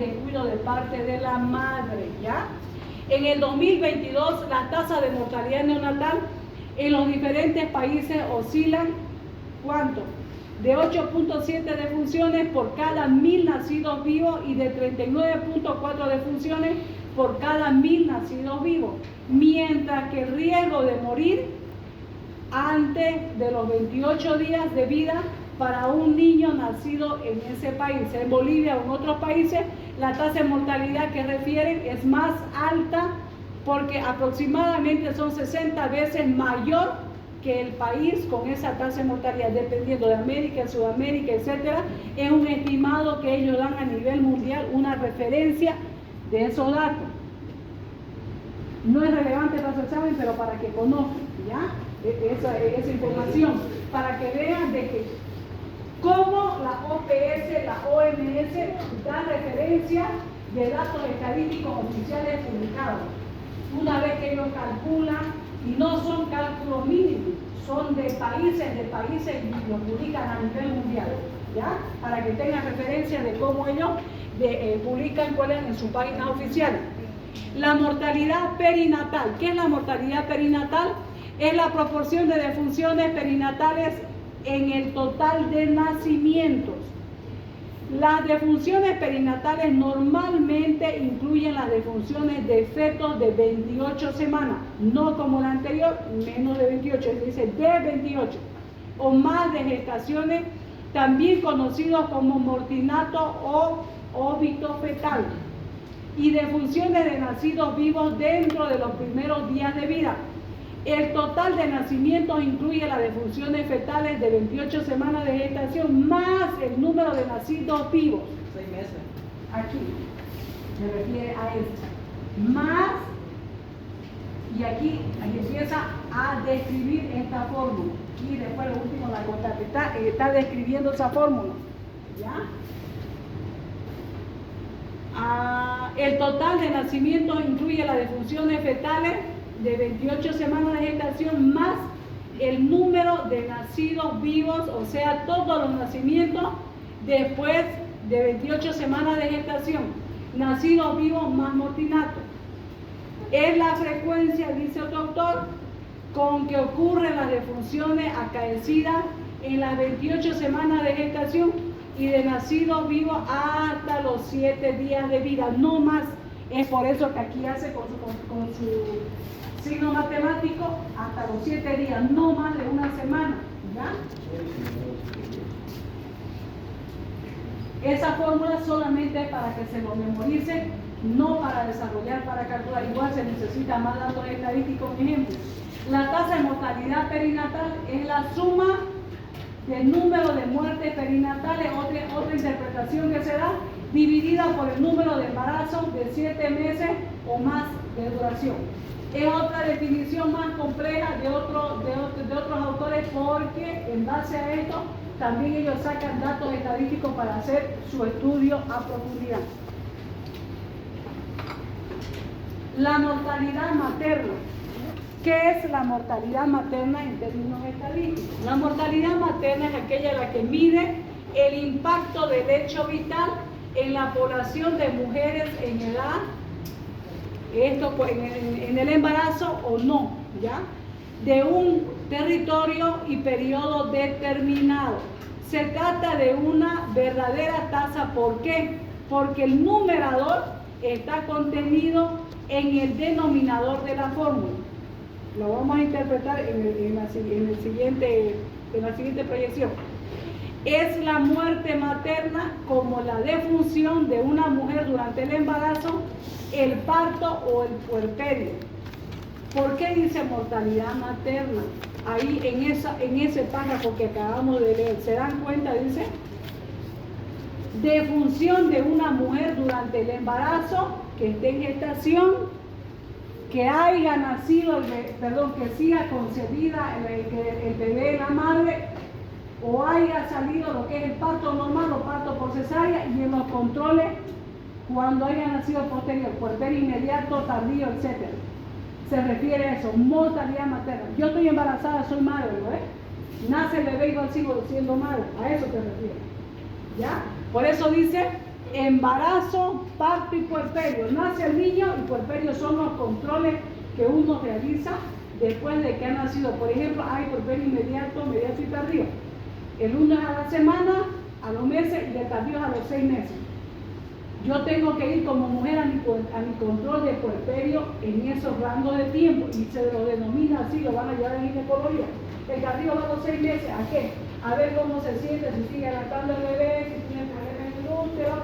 es descuido de parte de la madre, ¿ya? En el 2022, la tasa de mortalidad neonatal en los diferentes países oscilan, ¿cuánto? De 8.7 defunciones por cada 1000 nacidos vivos y de 39.4 defunciones por cada 1000 nacidos vivos, mientras que el riesgo de morir antes de los 28 días de vida para un niño nacido en ese país, en Bolivia o en otros países, la tasa de mortalidad que refieren es más alta porque aproximadamente son 60 veces mayor que el país con esa tasa de mortalidad, dependiendo de América, Sudamérica, etcétera. Es un estimado que ellos dan a nivel mundial, una referencia de esos datos. No es relevante para su examen, pero para que conozcan, ¿ya? Esa información, para que vean de que cómo la OPS, la OMS da referencia de datos estadísticos oficiales publicados. Una vez que ellos calculan, y no son cálculos mínimos, son de países y los publican a nivel mundial, ¿ya? Para que tengan referencia de cómo ellos publican cuáles en su página oficial. La mortalidad perinatal. ¿Qué es la mortalidad perinatal? Es la proporción de defunciones perinatales en el total de nacimientos. Las defunciones perinatales normalmente incluyen las defunciones de fetos de 28 semanas, no como la anterior, menos de 28, es decir, de 28 o más de gestaciones, también conocidos como mortinato o óbito fetal, y defunciones de nacidos vivos dentro de los primeros días de vida. El total de nacimientos incluye las defunciones fetales de 28 semanas de gestación más el número de nacidos vivos. 6 meses. Aquí se refiere a esto. Más, y aquí empieza a describir esta fórmula. Y después lo último, la constante. Está describiendo esa fórmula. ¿Ya? El total de nacimientos incluye las defunciones fetales de 28 semanas de gestación más el número de nacidos vivos, o sea, todos los nacimientos después de 28 semanas de gestación, nacidos vivos más mortinato. Es la frecuencia, dice el doctor, con que ocurren las defunciones acaecidas en las 28 semanas de gestación y de nacidos vivos hasta los 7 días de vida, no más. Es por eso que aquí hace con su signo matemático hasta los 7 días, no más de una semana, ¿ya? Esa fórmula solamente es para que se lo memoricen, no para desarrollar, para calcular. Igual se necesita más datos estadísticos. Ejemplo, la tasa de mortalidad perinatal es la suma del número de muertes perinatales, otra interpretación que se da, dividida por el número de embarazos de 7 meses o más de duración. Es otra definición más compleja de otros autores, porque en base a esto también ellos sacan datos estadísticos para hacer su estudio a profundidad. La mortalidad materna. ¿Qué es la mortalidad materna en términos estadísticos? La mortalidad materna es aquella la que mide el impacto del hecho vital en la población de mujeres en edad, esto pues, en el embarazo o no, ¿ya? De un territorio y periodo determinado. Se trata de una verdadera tasa. ¿Por qué? Porque el numerador está contenido en el denominador de la fórmula. Lo vamos a interpretar en la siguiente proyección. Es la muerte materna como la defunción de una mujer durante el embarazo, el parto o el puerperio. ¿Por qué dice mortalidad materna? Ahí en ese párrafo que acabamos de leer, ¿se dan cuenta? Dice defunción de una mujer durante el embarazo, que esté en gestación, que haya nacido, que siga concebida el bebé en la madre, o haya salido lo que es el parto normal o parto por cesárea, y en los controles cuando haya nacido posterior, puerperio inmediato, tardío, etc. Se refiere a eso, mortalidad materna. Yo estoy embarazada, soy madre, ¿no? Nace el bebé y yo sigo siendo madre, a eso se refiere, ¿ya? Por eso dice embarazo parto y puerperio. Nace el niño y puerperio son los controles que uno realiza después de que ha nacido. Por ejemplo, hay puerperio inmediato, mediato y tardío. El uno es a la semana, a los meses, y el tardío es a los 6 meses. Yo tengo que ir como mujer a mi control de puerperio en esos rangos de tiempo y se lo denomina así, lo van a llevar en ginecología. El tardío va a los 6 meses, ¿a qué? A ver cómo se siente, si sigue lactando el bebé, si tiene problemas en el útero,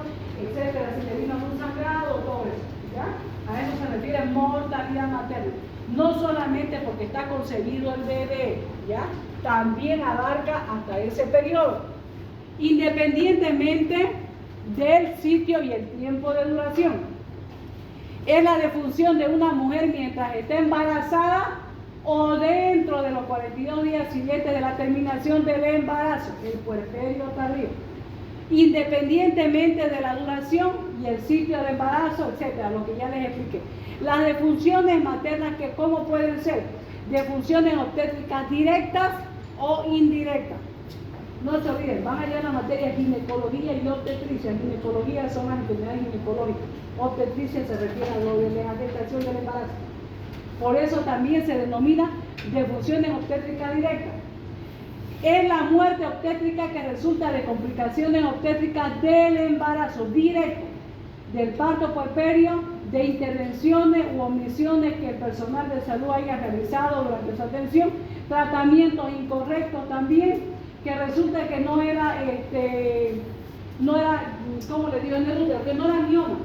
etcétera, si le vino un sangrado, todo eso, ¿ya? A eso se refiere mortalidad materna. No solamente porque está concebido el bebé, ¿ya? También abarca hasta ese periodo, independientemente del sitio y el tiempo de duración. Es la defunción de una mujer mientras está embarazada o dentro de los 42 días siguientes de la terminación del embarazo, el puerperio tardío, independientemente de la duración y el sitio del embarazo, etcétera, lo que ya les expliqué. Las defunciones maternas, que ¿cómo pueden ser? Defunciones obstétricas directas o indirectas. No se olviden, van allá en la materia ginecología y obstetricia. Ginecología son las enfermedades ginecológicas. Obstetricia se refiere a lo de la gestación del embarazo. Por eso también se denomina defunciones obstétricas directas. Es la muerte obstétrica que resulta de complicaciones obstétricas del embarazo directo, del parto puerperio, de intervenciones u omisiones que el personal de salud haya realizado durante su atención, tratamientos incorrectos también, que resulta que no era, ¿cómo le digo? En el útero, que no eran miomas,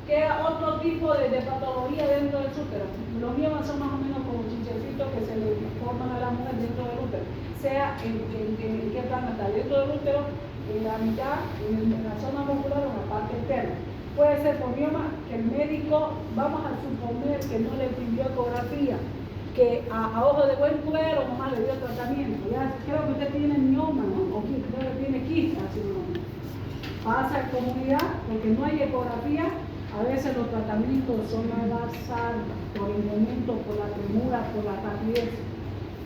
que era otro tipo de patología dentro del útero. Los miomas son más o menos como chichecitos que se le forman a la mujer dentro del útero, sea en qué plano está, dentro del útero, en la mitad, en la zona muscular o en la parte externa. Puede ser por mioma que el médico, vamos a suponer que no le pidió ecografía, que a ojo de buen cubero nomás le dio tratamiento. Ya creo que usted tiene mioma, ¿no? O creo que tiene quista, así no. Pasa en comunidad, porque no hay ecografía, a veces los tratamientos son al azar, por el momento, por la premura, por la rapidez.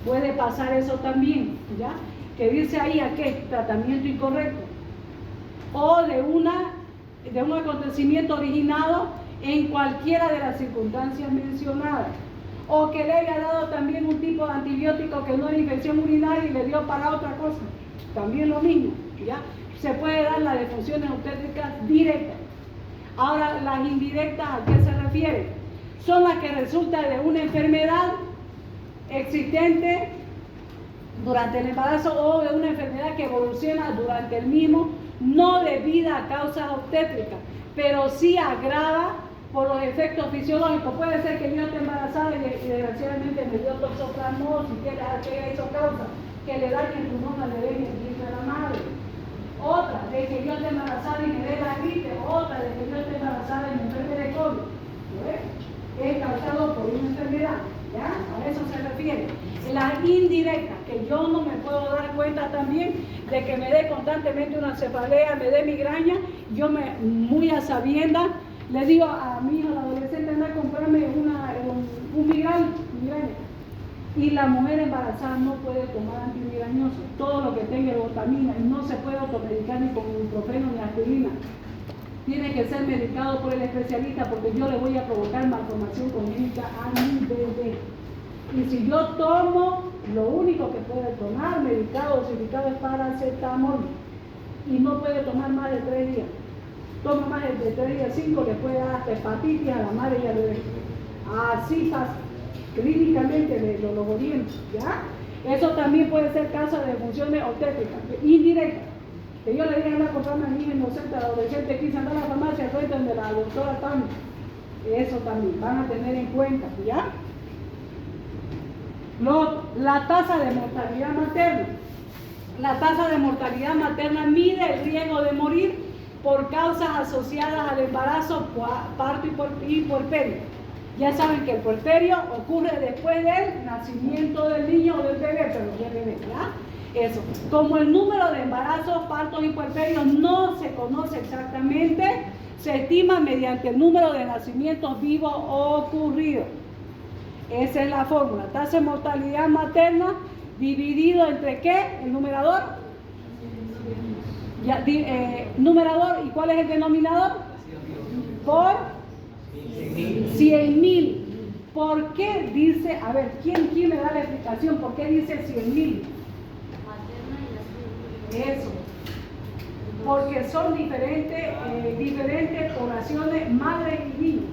Puede pasar eso también, ¿ya? Que dice ahí a qué, tratamiento incorrecto. O de un acontecimiento originado en cualquiera de las circunstancias mencionadas, o que le haya dado también un tipo de antibiótico que no era infección urinaria y le dio para otra cosa, también lo mismo, ¿ya? Se puede dar las defunciones obstétricas directas. Ahora, las indirectas, ¿a qué se refiere? Son las que resultan de una enfermedad existente durante el embarazo o de una enfermedad que evoluciona durante el mismo, no debida a causas obstétricas, pero sí agrava por los efectos fisiológicos. Puede ser que yo esté embarazada y desgraciadamente me dio toxoplasmosis, que eso causa que le dañe el pulmón al bebé y el vientre de la madre. Otra, de que yo esté embarazada y me dé la gripe. Otra, de que yo esté embarazada y me enferme de COVID. Es causado por una enfermedad, ¿ya? A eso se refiere. Las indirectas, que yo no me puedo dar cuenta también de que me dé constantemente una cefalea, me dé migraña, yo muy a sabiendas le digo a mi hijo, la adolescente, anda a comprarme un migraña. Y la mujer embarazada no puede tomar antimigrañoso, todo lo que tenga ergotamina, y no se puede automedicar ni con ibuprofeno ni aspirina. Tiene que ser medicado por el especialista, porque yo le voy a provocar malformación congénita a mi bebé. Y si yo tomo, lo único que puede tomar medicado, dosificado, es paracetamol, y no puede tomar más de 3 días. Toma más de 3 días, 5, le puede dar hasta hepatitis a la madre y al bebé. Así pasa. Clínicamente los orientos, ¿ya? Eso también puede ser causa de defunciones obstétricas, indirectas. Que yo le diga, anda a comprarme a mi hija inocente, adolescente, quise andar a la farmacia, frente donde la doctora Tami. Eso también van a tener en cuenta, ¿ya? La tasa de mortalidad materna. La tasa de mortalidad materna mide el riesgo de morir por causas asociadas al embarazo, parto y puerperio. Ya saben que el puerperio ocurre después del nacimiento del niño o del bebé, pero del bebé, ¿ya? Eso. Como el número de embarazos, partos y puerperios no se conoce exactamente, se estima mediante el número de nacimientos vivos ocurridos. Esa es la fórmula. Tasa de mortalidad materna dividido entre ¿qué? El numerador. Numerador, ¿y cuál es el denominador? 100.000. ¿Por qué dice, a ver, ¿quién me da la explicación? ¿Por qué dice 100.000? Eso. Porque son diferentes poblaciones, madres y niños.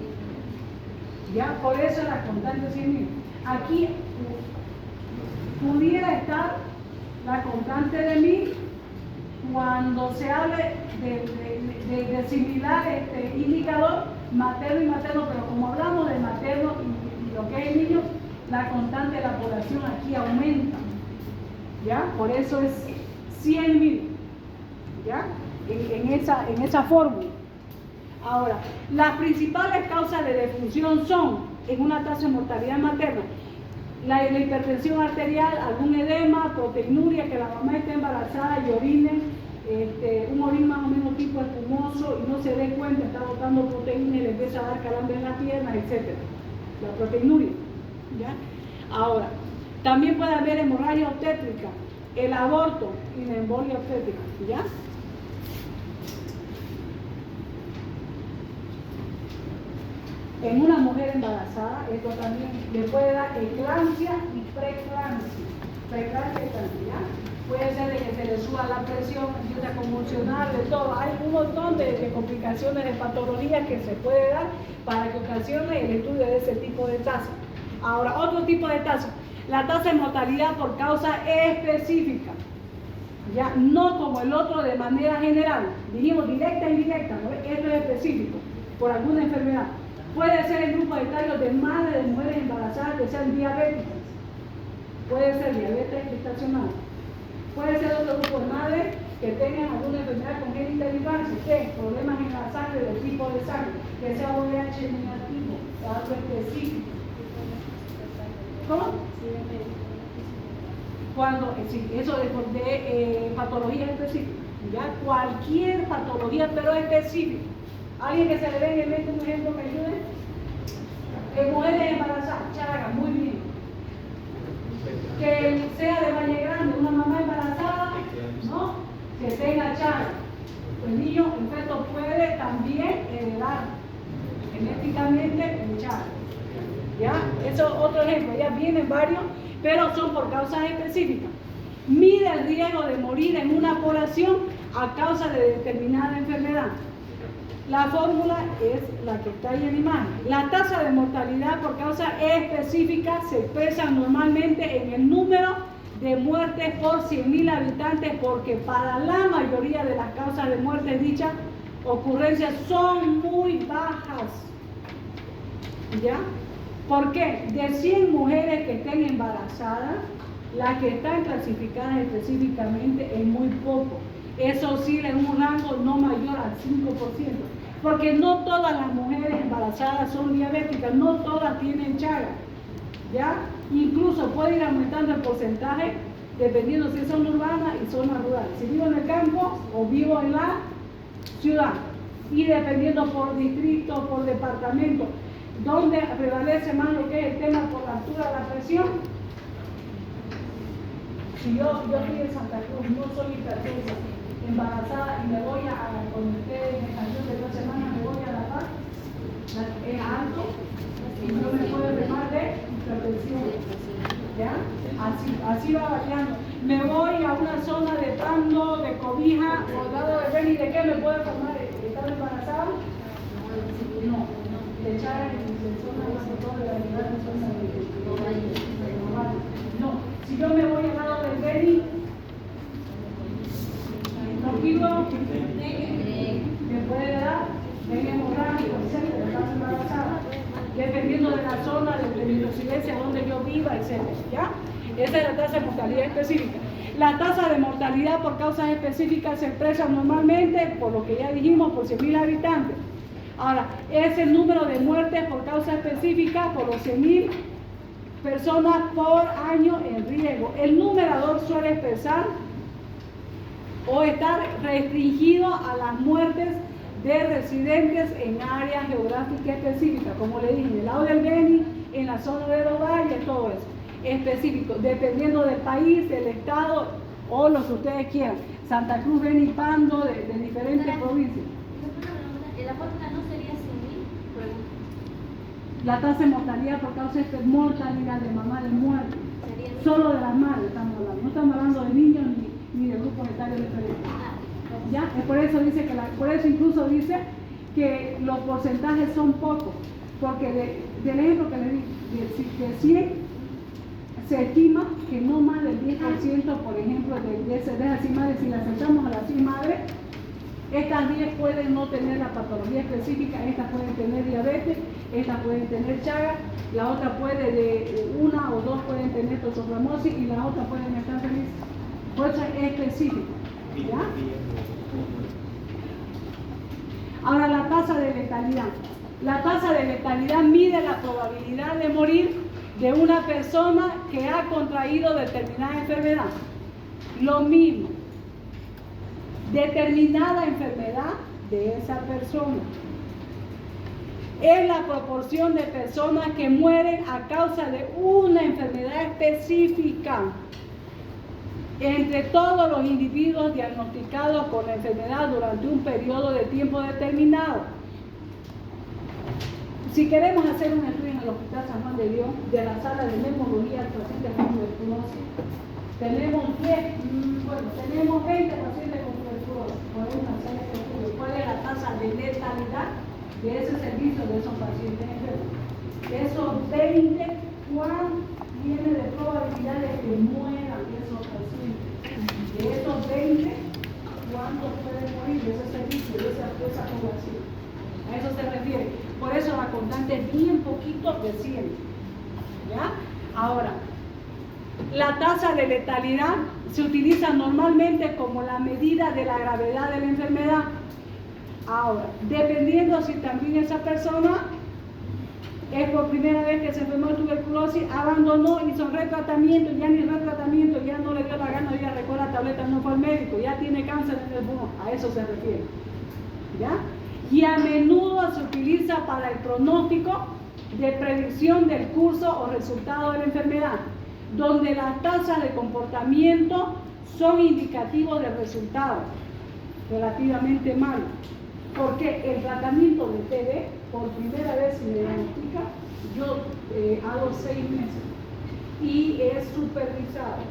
Ya, por eso la constante 100.000. Aquí pudiera estar la constante de 1000 cuando se hable de similar indicador materno y materno, pero como hablamos de materno y lo que es el niño, la constante de la población aquí aumenta. ¿Ya? Por eso es 100.000. ¿Ya? En esa fórmula. Ahora, las principales causas de defunción son, en una tasa de mortalidad materna, la hipertensión arterial, algún edema, proteinuria, que la mamá esté embarazada y orine, un orín más o menos tipo espumoso y no se dé cuenta, está botando proteína y le empieza a dar calambre en las piernas, etc. La proteinuria. ¿Ya? Ahora, también puede haber hemorragia obstétrica, el aborto y la embolia obstétrica. ¿Ya? En una mujer embarazada, esto también le puede dar eclampsia y preeclampsia. Preeclampsia y eclampsia, ¿ya? Puede ser de que se le suba la presión, empieza a convulsionar, de todo. Hay un montón de complicaciones de patologías que se puede dar para que ocasione el estudio de ese tipo de tasa. Ahora, otro tipo de tasa, la tasa de mortalidad por causa específica. Ya, no como el otro de manera general. Dijimos directa e indirecta, ¿no? Esto es específico, por alguna enfermedad. Puede ser el grupo etario de madres de mujeres embarazadas que sean diabéticas. Puede ser diabetes gestacional. Puede ser otro grupo de madres que tengan alguna enfermedad congénita de infancia, que problemas en la sangre, del tipo de sangre, que sea VIH negativo, algo específico. ¿Cómo? Cuando, sí, eso de patologías específicas. Ya, cualquier patología, pero específica. ¿Alguien que se le venga en mente un ejemplo que ayude? Mujeres embarazadas, Chaga, muy bien. Que sea de Valle Grande, una mamá embarazada, ¿no? Que tenga Chaga. El niño, el feto puede también heredar genéticamente el Chaga. ¿Ya? Eso es otro ejemplo, ya vienen varios, pero son por causas específicas. Mide el riesgo de morir en una población a causa de determinada enfermedad. La fórmula es la que está ahí en imagen. La tasa de mortalidad por causa específica se expresa normalmente en el número de muertes por 100.000 habitantes, porque para la mayoría de las causas de muerte dichas ocurrencias son muy bajas. ¿Ya? ¿Por qué? De 100 mujeres que estén embarazadas, las que están clasificadas específicamente es muy poco. Eso oscila en un rango no mayor al 5%. Porque no todas las mujeres embarazadas son diabéticas, no todas tienen Chaga. ¿Ya? Incluso puede ir aumentando el porcentaje dependiendo si son urbanas y zonas rurales. Si vivo en el campo o vivo en la ciudad. Y dependiendo por distrito, por departamento, donde prevalece más lo que es el tema por la altura de la presión. Si yo estoy en Santa Cruz, no soy hipertensa, embarazada y me voy con ustedes en canción de 2 semanas, me voy a La Paz, es alto y no me puedo enfermar de hipertensión. ¿Ya? Así va variando. Me voy a una zona de Pando, de Cobija, o lado de Beni, ¿de qué me puedo enfermar? ¿Estar embarazada? No. De Chaga y de zona de todo de la ciudad de zona de no. Si yo me voy al lado del Beni, me puede dar venga hemorrágico, etc. Dependiendo de la zona, de mi residencia, donde yo viva, etc. ¿Ya? Esa es la tasa de mortalidad específica. La tasa de mortalidad por causas específicas se expresa normalmente, por lo que ya dijimos, por 100.000 habitantes. Ahora, es el número de muertes por causa específica por los 100.000 personas por año en riesgo. El numerador suele expresar o estar restringido a las muertes de residentes en áreas geográficas específicas, como le dije, en el lado del Beni, en la zona de los valles, todo eso, específico, dependiendo del país, del estado o lo que ustedes quieran. Santa Cruz, Beni, Pando, de diferentes provincias. La fórmula no sería 100.000, La tasa de mortalidad por causa de mortalidad de mamá de muerte. Solo de las madres estamos hablando. No estamos hablando de niños ni de grupos etarios diferentes. ¿Ya? Por eso dice que por eso incluso dice que los porcentajes son pocos. Porque del ejemplo que le di, de 100 se estima que no más del 10%, por ejemplo, de esas 100 madres, si las echamos a las 100 madres, estas 10 pueden no tener la patología específica, estas pueden tener diabetes, estas pueden tener Chagas, la otra puede, de una o dos pueden tener toxoplasmosis y la otra pueden estar felices. Por eso es específico. ¿Ya? Ahora la tasa de letalidad. La tasa de letalidad mide la probabilidad de morir de una persona que ha contraído determinada enfermedad. Lo mismo. Determinada enfermedad de esa persona. Es la proporción de personas que mueren a causa de una enfermedad específica entre todos los individuos diagnosticados con la enfermedad durante un periodo de tiempo determinado. Si queremos hacer un estudio en el Hospital San Juan de Dios de la sala de neumología del paciente con tuberculosis, tenemos 20 pacientes con tuberculosis. Podemos hacer este estudio. ¿Cuál es la tasa de letalidad de ese servicio de esos pacientes enfermos? Esos 20, ¿cuál tiene de probabilidad de que mueran esos pacientes? De esos 20, ¿cuántos pueden morir de ese servicio, de esa población? A eso se refiere. Por eso la constante es bien poquito de 100. ¿Ya? Ahora, la tasa de letalidad se utiliza normalmente como la medida de la gravedad de la enfermedad. Ahora, dependiendo si también esa persona es por primera vez que se enfermó de tuberculosis, abandonó, hizo retratamiento, ya ni retratamiento, ya no le dio la gana, ya recogió la tableta, no fue al médico, ya tiene cáncer en el pulmón, a eso se refiere. ¿Ya? Y a menudo se utiliza para el pronóstico de predicción del curso o resultado de la enfermedad, donde las tasas de comportamiento son indicativos del resultado, relativamente malo. Porque el tratamiento de TB, por primera vez se me diagnostica, yo hago 6 meses y es supervisado.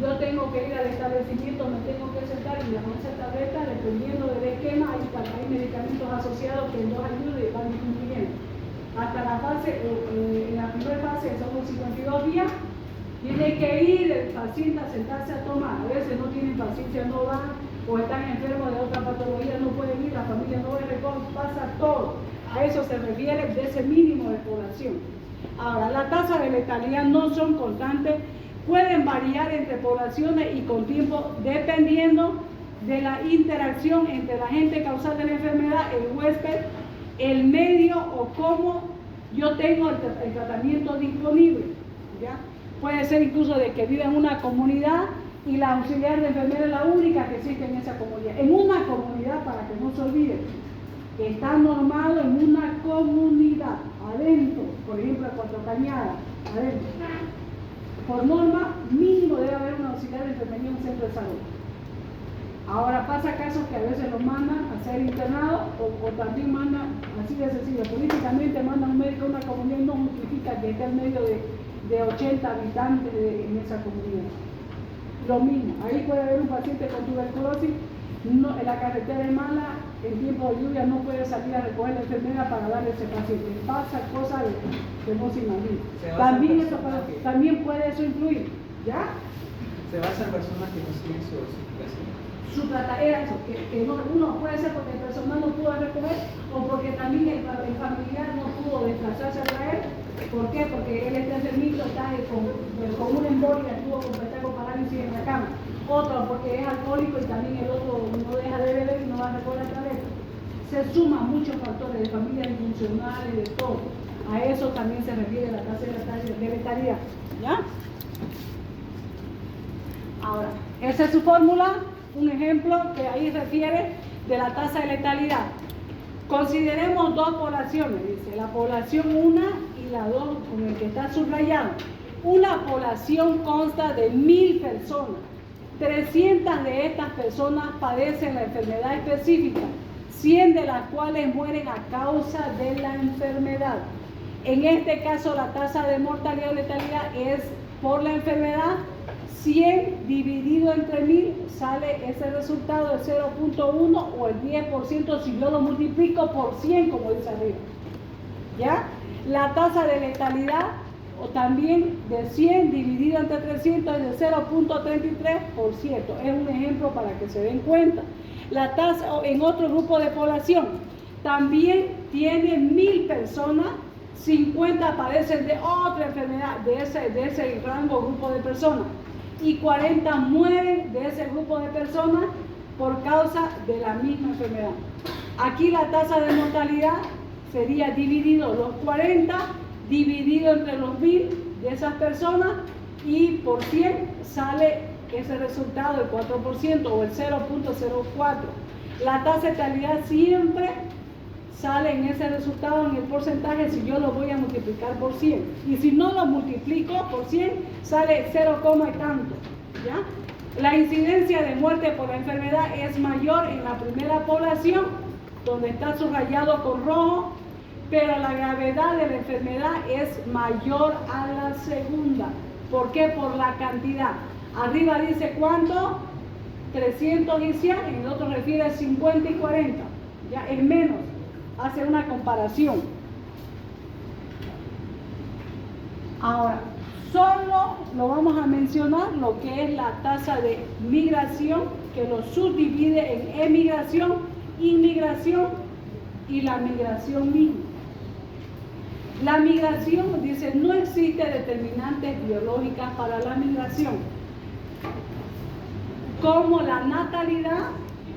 Yo tengo que ir al establecimiento, me tengo que sentar y con esa tableta, dependiendo del esquema, hay medicamentos asociados que nos ayudan y van disminuyendo. Hasta la fase, en la primera fase, son los 52 días, tiene que ir el paciente a sentarse a tomar. A veces no tienen paciencia, no van, o están enfermos de otra patología, no pueden ir, la familia no les pasa todo. A eso se refiere de ese mínimo de población. Ahora, la tasa de letalidad no son constantes, pueden variar entre poblaciones y con tiempo, dependiendo de la interacción entre el agente causal de la enfermedad, el huésped, el medio o cómo yo tengo el tratamiento disponible. ¿Ya? Puede ser incluso de que vive en una comunidad y la auxiliar de enfermera es la única que existe en esa comunidad. En una comunidad, para que no se olvide, está normado en una comunidad, adentro, por ejemplo, a Cuatro Cañadas, adentro. Por norma, mínimo debe haber una auxiliar de enfermería en un centro de salud. Ahora pasa casos que a veces los mandan a ser internados o también mandan, así de sencillo, políticamente mandan un médico a una comunidad y no justifica que esté en medio de 80 habitantes en esa comunidad. Lo mismo, ahí puede haber un paciente con tuberculosis, no, en la carretera es mala, en tiempo de lluvia no puede salir a recoger la enfermera para darle a ese paciente. Pasa cosas que no se imagina. También puede eso influir, ¿ya? Se basa en personas que no siguen su situación. Su era eso, que no, uno puede ser porque el personal no pudo recoger o porque también el familiar no pudo desplazarse a traer. ¿Por qué? Porque él está enfermito, está con una embolia, estuvo con parálisis en la cama. Otro porque es alcohólico y también el otro no deja de beber y no va a recoger otra vez. Se suman muchos factores de familias disfuncionales, de todo. A eso también se refiere la tasa de letalidad. ¿Ya? Ahora, esa es su fórmula, un ejemplo que ahí refiere de la tasa de letalidad. Consideremos dos poblaciones, dice, la población 1 y la 2, con el que está subrayado. Una población consta de 1000 personas. 300 de estas personas padecen la enfermedad específica, 100 de las cuales mueren a causa de la enfermedad. En este caso, la tasa de mortalidad o letalidad es por la enfermedad. 100 dividido entre 1000 sale ese resultado de 0.1 o el 10% si yo lo multiplico por 100, como dice arriba. ¿Ya? La tasa de letalidad o también de 100 dividido entre 300 es de 0.33%. Es un ejemplo para que se den cuenta. La tasa en otro grupo de población también tiene 1000 personas, 50 padecen de otra enfermedad de ese rango grupo de personas y 40 mueren de ese grupo de personas por causa de la misma enfermedad. Aquí la tasa de mortalidad sería dividido los 40 dividido entre los 1000 de esas personas y por 100 sale ese resultado, el 4% o el 0.04. La tasa de letalidad siempre sale en ese resultado, en el porcentaje, si yo lo voy a multiplicar por 100. Y si no lo multiplico por 100, sale 0, y tanto. ¿Ya? La incidencia de muerte por la enfermedad es mayor en la primera población, donde está subrayado con rojo, pero la gravedad de la enfermedad es mayor a la segunda. ¿Por qué? Por la cantidad. Arriba dice cuánto, 300 y 100, en el otro refiere 50 y 40. Ya es menos. Hace una comparación. Ahora, solo lo vamos a mencionar lo que es la tasa de migración, que lo subdivide en emigración, inmigración y la migración misma. La migración, dice, no existe determinantes biológicas para la migración, como la natalidad,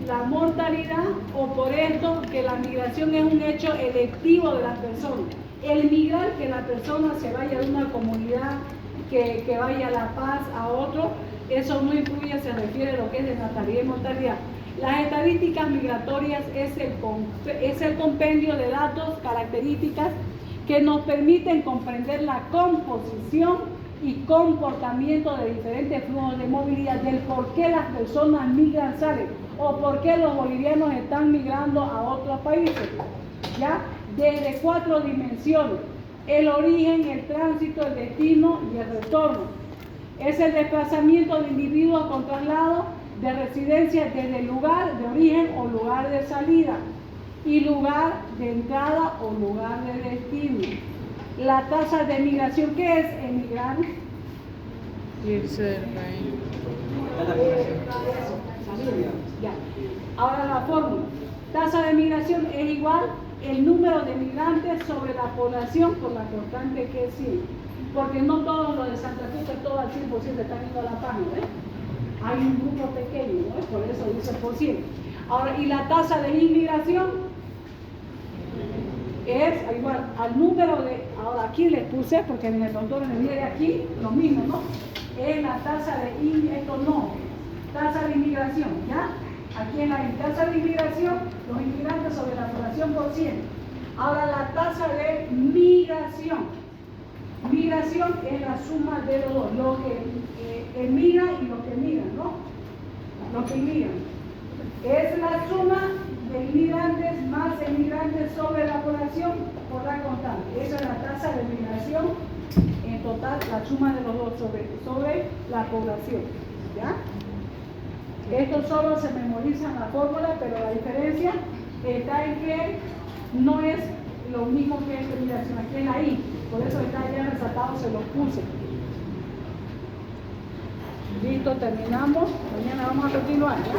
la mortalidad, o por esto que la migración es un hecho electivo de las personas. El migrar, que la persona se vaya de una comunidad, que vaya a La Paz, a otro, eso no influye, se refiere a lo que es de natalidad y mortalidad. Las estadísticas migratorias es el compendio de datos, características que nos permiten comprender la composición y comportamiento de diferentes flujos de movilidad, del por qué las personas migran, salen, o por qué los bolivianos están migrando a otros países, ¿ya? Desde 4 dimensiones: el origen, el tránsito, el destino y el retorno. Es el desplazamiento de individuos con traslado de residencia desde el lugar de origen o lugar de salida y lugar de entrada o lugar de destino. La tasa de migración, ¿qué es emigrar? Irse del país. Ya. Ahora la fórmula. Tasa de migración es igual el número de migrantes sobre la población por la constante que es 100. Porque no todos los de Santa Cruz, todo al 100% están yendo a La Paz, ¿no? Hay un grupo pequeño, ¿no? Por eso dice por 100. Ahora, y la tasa de inmigración es igual al número de, ahora aquí les puse, porque en el doctor me viene aquí lo mismo, ¿no? Es la tasa de, esto no, tasa de inmigración, ¿ya? Aquí en la tasa de inmigración, los inmigrantes sobre la población por 100. Ahora la tasa de migración. Migración es la suma de los dos, los que emigran y los que migran, ¿no? Los que inmigran. Es la suma de inmigrantes más emigrantes sobre la población por la constante. Esa es la tasa de migración en total, la suma de los dos sobre la población. ¿Ya? Esto solo se memoriza en la fórmula, pero la diferencia está en que no es lo mismo que esta migración, aquí es la I, por eso está ya resaltado, se los puse. Listo, terminamos. Mañana vamos a continuar, ¿ya?